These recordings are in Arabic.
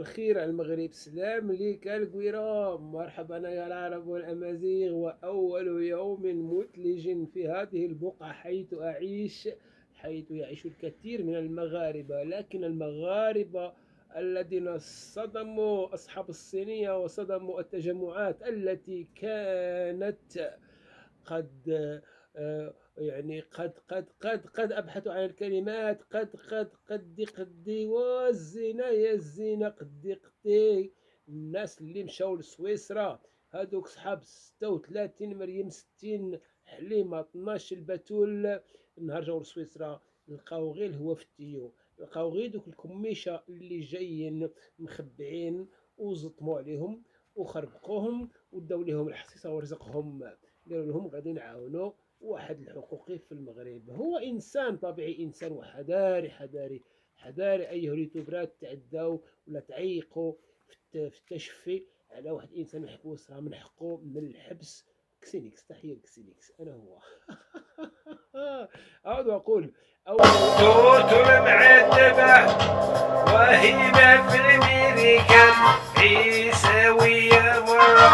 الخير على المغرب. سلام ليك القويرة، مرحبا يا العرب والأمازيغ، وأول يوم مثلج في هذه البقعة حيث يعيش الكثير من المغاربة، لكن المغاربة الذين صدموا أصحاب الصينية وصدموا التجمعات التي كانت قد يعني قد أبحث عن الكلمات، قد والزنا يا الزنا قدي الناس اللي مشاو لسويسرا، هادوك صحاب 36 مريم 60 حليمة 12 البتول، نهار جاو لسويسرا لقاو غير الهوا في التيو، لقاو غير دوك الكميشة اللي جايين مخبعين وزطموا عليهم وخربقوهم وداو ليهم الحصيصة ورزقهم، قالوا لهم غادي نعاونوا واحد الحقوقي في المغرب. هو انسان طبيعي، انسان وحذاري حذاري ايها اليوتيوبرات تعداو ولا تعيقوا في التشفي على واحد انسان محبوس، راه من حقه من الحبس. كسينيكس، تحيه لكسينيكس، انا هو. اعود واقول توت المعذبة وهيبة في الميريكان عيساوية مرة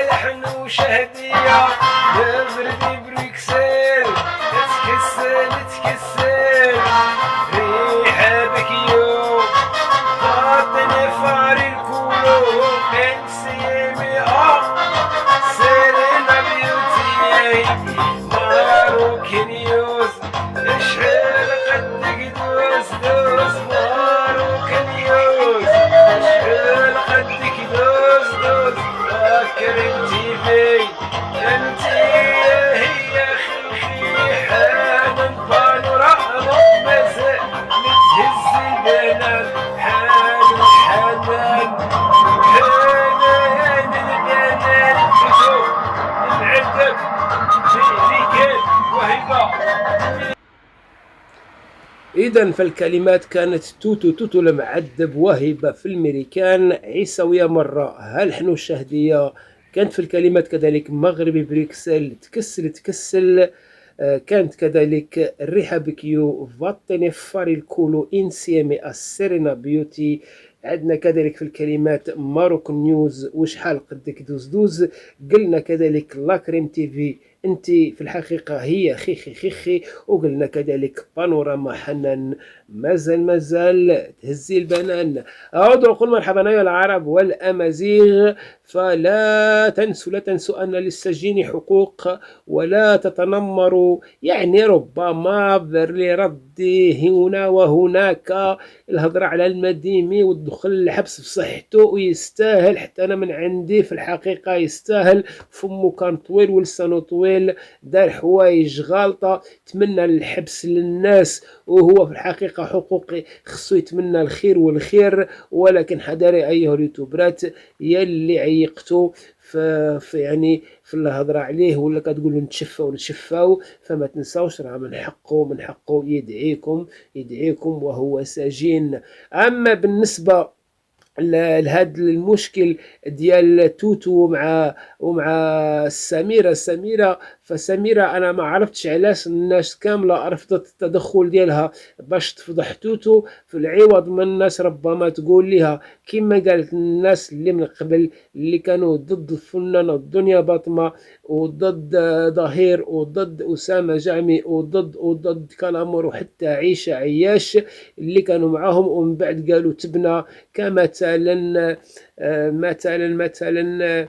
لحن وشهدية نغربي بريكسل تكسل ريحة بكيو خاطني فاري الكولو انسيمي سيرنا بيوتي ماروكي نيوز اشعل قدك دوز ماروكي نيوز اشعل قدك دوز فكر تيفي انتي هي خيخي حانن بانوراما مازال متهز البنان حانن نعدك شريكين وهبة. إذا فالكلمات كانت توتو المعذب، وهبة في الميريكان، عيسوية مرة، هلحن الشهدية كانت في الكلمات، كذلك مغربي بريكسل تكسل كانت كذلك الريحة بكيو فاتني فاري الكولو انسيمي السيرينا بيوتي. عندنا كذلك في الكلمات ماروك نيوز وشحال قدك دوز. قلنا كذلك لاكريم تيفي انت في الحقيقة هي خيخي. وقلنا كذلك بانوراما حنان مازال تهزي البنان. أعود وأقول مرحبا أيها العرب والأمازيغ، فلا تنسوا أن للسجين حقوق ولا تتنمروا، يعني ربما لرده هنا وهناك الهضرة على المديمي والدخول الحبس بصحته، ويستاهل حتى أنا من عندي في الحقيقة يستاهل. فمه كان طويل ولسانه طويل، دار حوايج غالطة، تمنى الحبس للناس وهو في الحقيقة حقوقي خصو يتمنى الخير والخير. ولكن حذاري أيها اليوتيوبرات يلي عيقتوا يعني في الهضرة عليه ولا كتقولوا نتشفاو، فما تنساوش راه من حقه يدعيكم وهو سجين. أما بالنسبة لهذا المشكل ديال توتو ومع سميرة، فسميرة انا ما عرفتش علاش الناس كامله رفضت التدخل ديالها باش تفضح توتو، في العوض من الناس ربما تقول لها كما قالت الناس اللي من قبل اللي كانوا ضد الفنانة دنيا باطمة وضد ظهير وضد أسامة جعمي وضد كلامور وحتى عيشة عياش اللي كانوا معاهم، ومن بعد قالوا تبنى كمثلا مثلا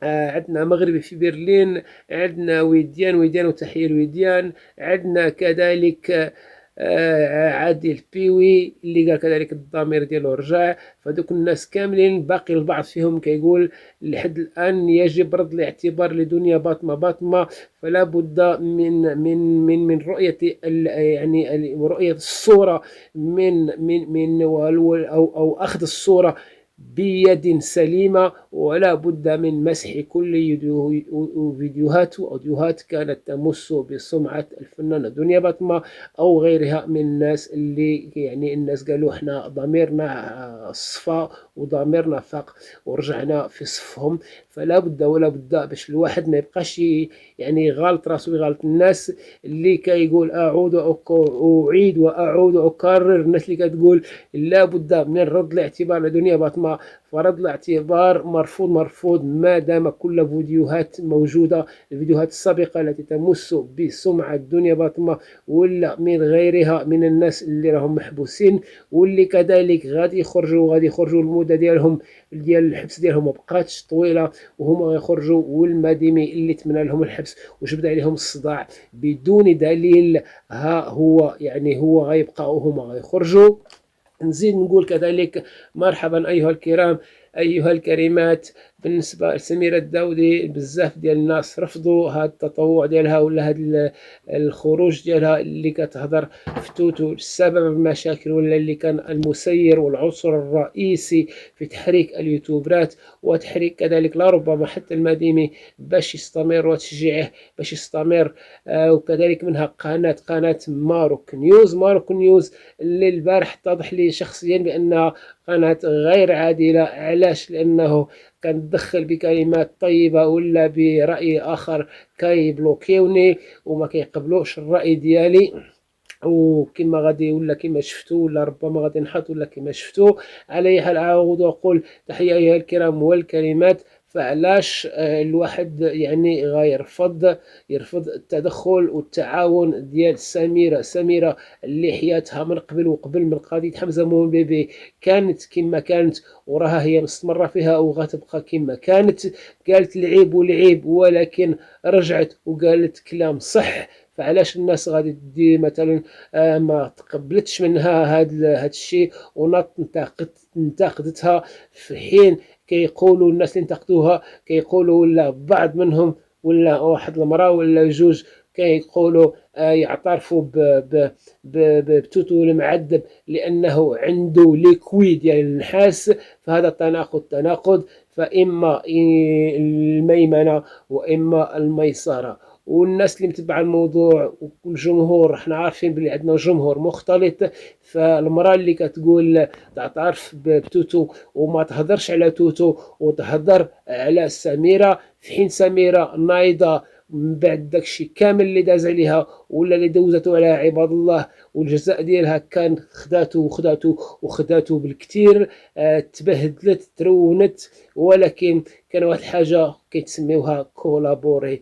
عندنا مغربي في برلين، عندنا ويديان وتحية الويديان، عندنا كذلك عادل بيوي اللي قال كذلك الضمير ديالو رجع. فدوك الناس كاملين باقي البعض فيهم كيقول لحد الان يجب رد الاعتبار لدنيا باطمة، فلا بد من رؤية يعني رؤية الصورة من او اخذ الصورة بيد سليمة، ولا بد من مسح كل فيديوهات وأوديوهات كانت تمس بسمعة الفنانة دنيا بطمة أو غيرها من الناس اللي يعني الناس قالوا احنا ضميرنا صفى وضميرنا فاق ورجعنا في صفهم. فلا بد ولا بد باش الواحد ما يبقاش يعني غالط راسو ويغالط الناس اللي كيقول أعود وأعيد وأعود وأكرر. الناس اللي كتقول لا بد من رد الاعتبار لدنيا بطمة، فرد الاعتبار مرفوض مرفوض ما دام كل فيديوهات موجودة، الفيديوهات السابقة التي تمس بسمعة دنيا بطمة ولا من غيرها من الناس اللي راهم محبوسين واللي كذلك غادي يخرجوا المدة ديالهم ديال الحبس ديالهم مبقاتش طويلة وهما غيخرجوا، والمديمي اللي تمنى لهم الحبس وجبد عليهم الصداع بدون دليل ها هو يعني هو غيبقى وهما غيخرجوا. نزيد نقول كذلك مرحبا أيها الكرام أيها الكريمات. بالنسبة لسميرة الداودي بزاف ديال الناس رفضوا هذا التطوع ديالها ولا هذا الخروج ديالها اللي كتهضر في توتو السبب المشاكل ولا اللي كان المسير والعنصر الرئيسي في تحريك اليوتيوبرات وتحريك كذلك لربما حتى المديمي باش يستمر وتشجيعه باش يستمر. وكذلك منها قناة ماروك نيوز اللي البارح اتضح لي شخصيا بأنها قناة غير عادلة. علاش؟ لأنه كان تدخل بكلمات طيبة ولا برأي آخر كيبلوكيوني وما كيقبلوش الرأي ديالي، وكما غادي ولا كما شفتو ولا ربما غادي نحط ولا كما شفتو. على اي حال اعود واقول تحيه ايها الكرام والكريمات. فعلاش الواحد يعني يرفض التدخل والتعاون ديال سميرة اللي حياتها من قبل وقبل من قضيه حمزه مومن بيبي كانت كما كانت وراها هي مستمره فيها وغتبقى كما كانت. قالت العيب والعيب ولكن رجعت وقالت كلام صح. فعلاش الناس غادي تدي مثلا ما تقبلتش منها هذا الشيء انتقدتها في حين كيقولوا الناس اللي انتقدوها كيقولوا ولا بعض منهم ولا واحد المراه ولا جوج كيقولوا يعترفوا بتوتو المعذب لانه عنده ليكويد ديال يعني النحاس. فهذا تناقض فاما الميمنه واما الميسره. والناس اللي متبعه الموضوع والجمهور احنا عارفين بلي عندنا جمهور مختلط. فالمراه اللي كتقول تعترف بتوتو وما تهضرش على توتو وتهضر على سميرة في حين سميرة نايضة من بعد داكشي كامل اللي داز عليها ولا اللي دوزته على عباد الله والجزاء ديالها كان خداتو بالكثير. تبهدلت ترونت ولكن كان واحد الحاجه كيتسميوها كولابوري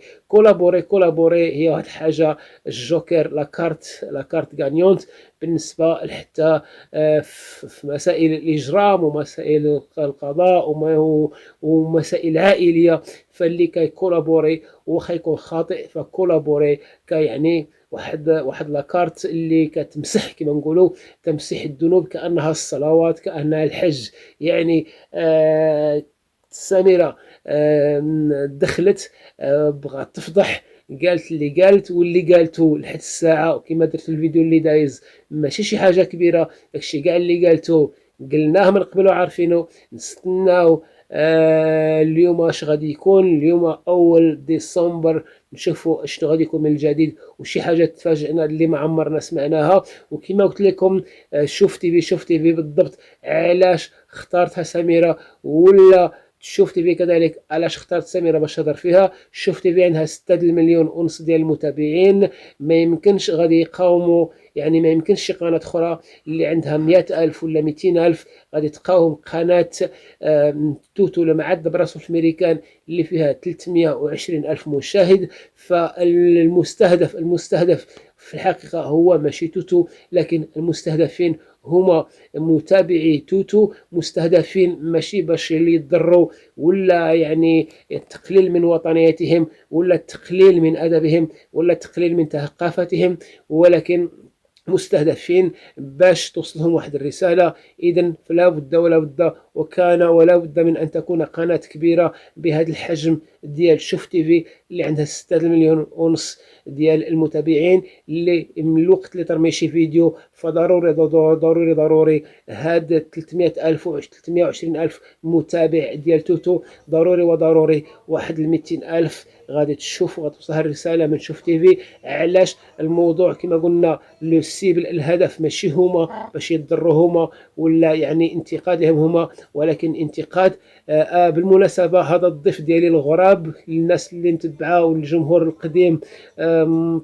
هي واحد الحاجه الجوكر لاكارت غانيونت بالنسبه حتى في مسائل الاجرام ومسائل القضاء ومسائل عائليه. فاللي كيكولابوري واخا يكون خاطئ فكولابوري كيعني واحد لاكارت اللي كتمسح كما نقولوا تمسح الذنوب كانها الصلوات كانها الحج. يعني سميرة دخلت بغات تفضح قالت اللي قالت واللي قالته لحد الساعه وكما درت في الفيديو اللي دايز ماشي شي حاجه كبيره. داكشي كاع اللي قالته قلناه من قبل وعارفينه. نستناو اليوم اش غادي يكون. اليوم اول ديسمبر نشوفوا شنو غادي يكون من الجديد وشي حاجه تفاجئنا اللي ما عمرنا سمعناها. وكما قلت لكم شوف تي في بالضبط علاش اختارتها سميرة ولا شوف تي في كذلك علاش اختارت سميرة باش تهضر فيها. شوف تي في عندها 6 مليون ونص ديال المتابعين ما يمكنش غادي يقاوموا يعني ما يمكنش شي قناه اخرى اللي عندها 100,000 ولا 200,000 غادي تقاوم قناه توتو المعذب راسو في الميريكان اللي فيها 320,000 مشاهد. فالمستهدف في الحقيقه هو ماشي توتو لكن المستهدفين هما متابعي توتو. مستهدفين ماشي باش اللي يضروا ولا يعني التقليل من وطنيتهم ولا التقليل من ادبهم ولا التقليل من ثقافتهم ولكن مستهدفين باش توصلهم واحد الرساله. اذا فلا بد ولا بد وكان ولا بد من ان تكون قناه كبيره بهذا الحجم ديال شوف تي في اللي عندها 6 مليون ونص ديال المتابعين اللي من الوقت اللي ترمي شي فيديو فضروري ضروري ضروري هاد 300,000 و 320,000 متابع ديال توتو، ضروري وضروري واحد 200,000 غادي تشوفوا، غتوصل الرساله من شوف تيفي. علاش الموضوع كما قلنا لو سيبل، الهدف ماشي هما باش يضروا هما ولا يعني انتقادهم هما، ولكن انتقاد. بالمناسبه هذا الضيف ديالي الغراب، للناس اللي متبعه والجمهور القديم،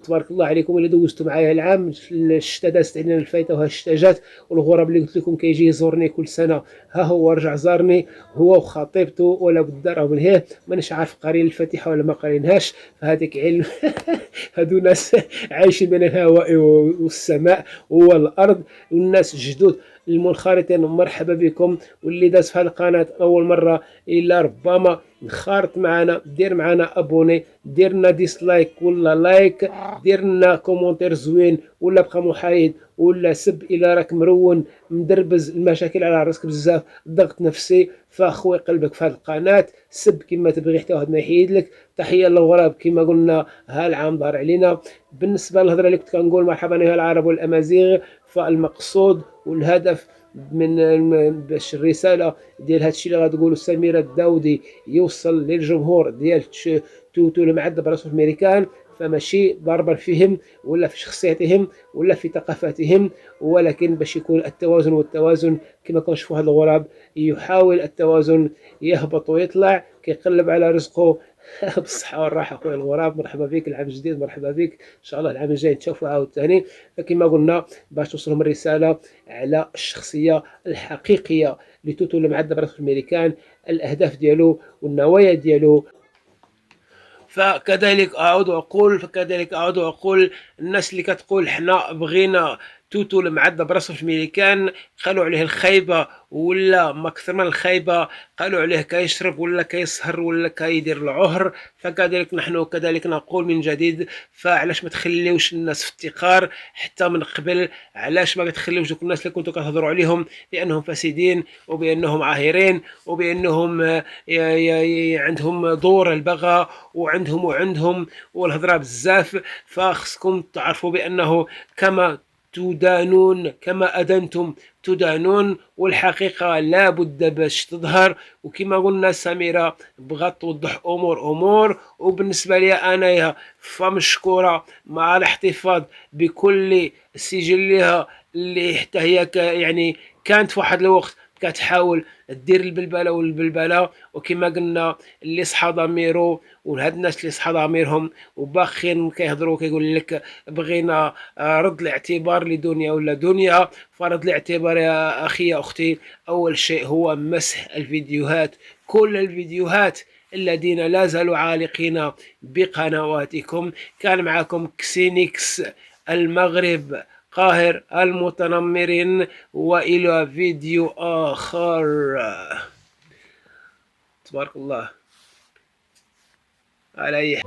تبارك الله عليكم اللي دوزتوا معايا العام. الشتا دازت علينا الفايته وها الشتا جات، والغراب اللي قلت لكم كيجي يزورني كل سنه ها هو رجع زارني، هو وخطيبته ولا بد راهم لهيه، مانيش عارف قارين الفاتحه ولا ما قارينهاش، فهذيك علم. هادو ناس عايشين بين الهواء والسماء والارض، والناس جدد المنخرطين مرحبا بكم. واللي داز في هذه القناه اول مره الا ربما انخرط معنا، دير معنا ابوني، دير لنا ديسلايك ولا لايك، دير لنا كومونتير زوين ولا بقى محايد ولا سب الى راك مرون مدربز المشاكل على راسك بزاف، ضغط نفسي، فاخوي قلبك في هذه القناه، سب كما تبغي حتى واحد ما يحيد لك. تحيه للغراب كما قلنا ها العام دار علينا. بالنسبه للهضره اللي كنت كنقول مرحبا ايها العرب والامازيغ، فالمقصود والهدف من باش الرساله ديال هادشي اللي غتقولوا سميره الداودي يوصل للجمهور ديال توتو المعذب راسو في الميريكان، فماشي ضربا فيهم ولا في شخصياتهم ولا في ثقافاتهم، ولكن باش يكون التوازن. والتوازن كما كنشوفوا هذا الغراب يحاول التوازن، يهبط ويطلع، كيقلب على رزقه. بالصحة والراحة خويا الغراب، مرحبا بك العام الجديد، مرحبا بك ان شاء الله العام الجاي نتشوفوا عاوتاني. فكما قلنا باش توصلهم الرسالة على الشخصية الحقيقية لتوتو المعذب راسو الامريكان، الاهداف ديالو والنوايا ديالو. فكذلك اعود اقول الناس اللي كتقول حنا بغينا توتو المعذب راسو في الميريكان، قالوا عليه الخايبه ولا ما اكثر من الخايبه، قالوا عليه كيشرب ولا كيسهر ولا كيدير العهر. فكذلك نحن كذلك نقول من جديد، فعلاش ما تخليوش الناس في افتقار حتى من قبل؟ علاش ما تخليوش دوك الناس اللي كنتوا كتهضروا عليهم بانهم فاسدين وبانهم عاهرين وبانهم عندهم دور البغى وعندهم والهضره بزاف؟ فخصكم تعرفوا بانه كما تدانون كما أدنتم تدانون، والحقيقة لا بد باش تظهر. وكما قلنا سميرة بغات توضح أمور، وبالنسبة لي أنايا فمشكورة مع الاحتفاظ بكل سجلها اللي حتى هي يعني كانت في واحد الوقت كتحاول دير البلبله وكما قلنا اللي صحى ضميرو، وهاد الناس اللي صحى ضميرهم وباخين كيهضروا كيقول لك بغينا رد الاعتبار لدنيا ولا دنيا. فرد الاعتبار يا اخي يا اختي اول شيء هو مسح الفيديوهات، كل الفيديوهات الذين لا زالوا عالقين بقنواتكم. كان معكم كسينيكس المغرب قاهر المتنمرين، وإلى فيديو آخر. تبارك الله على أي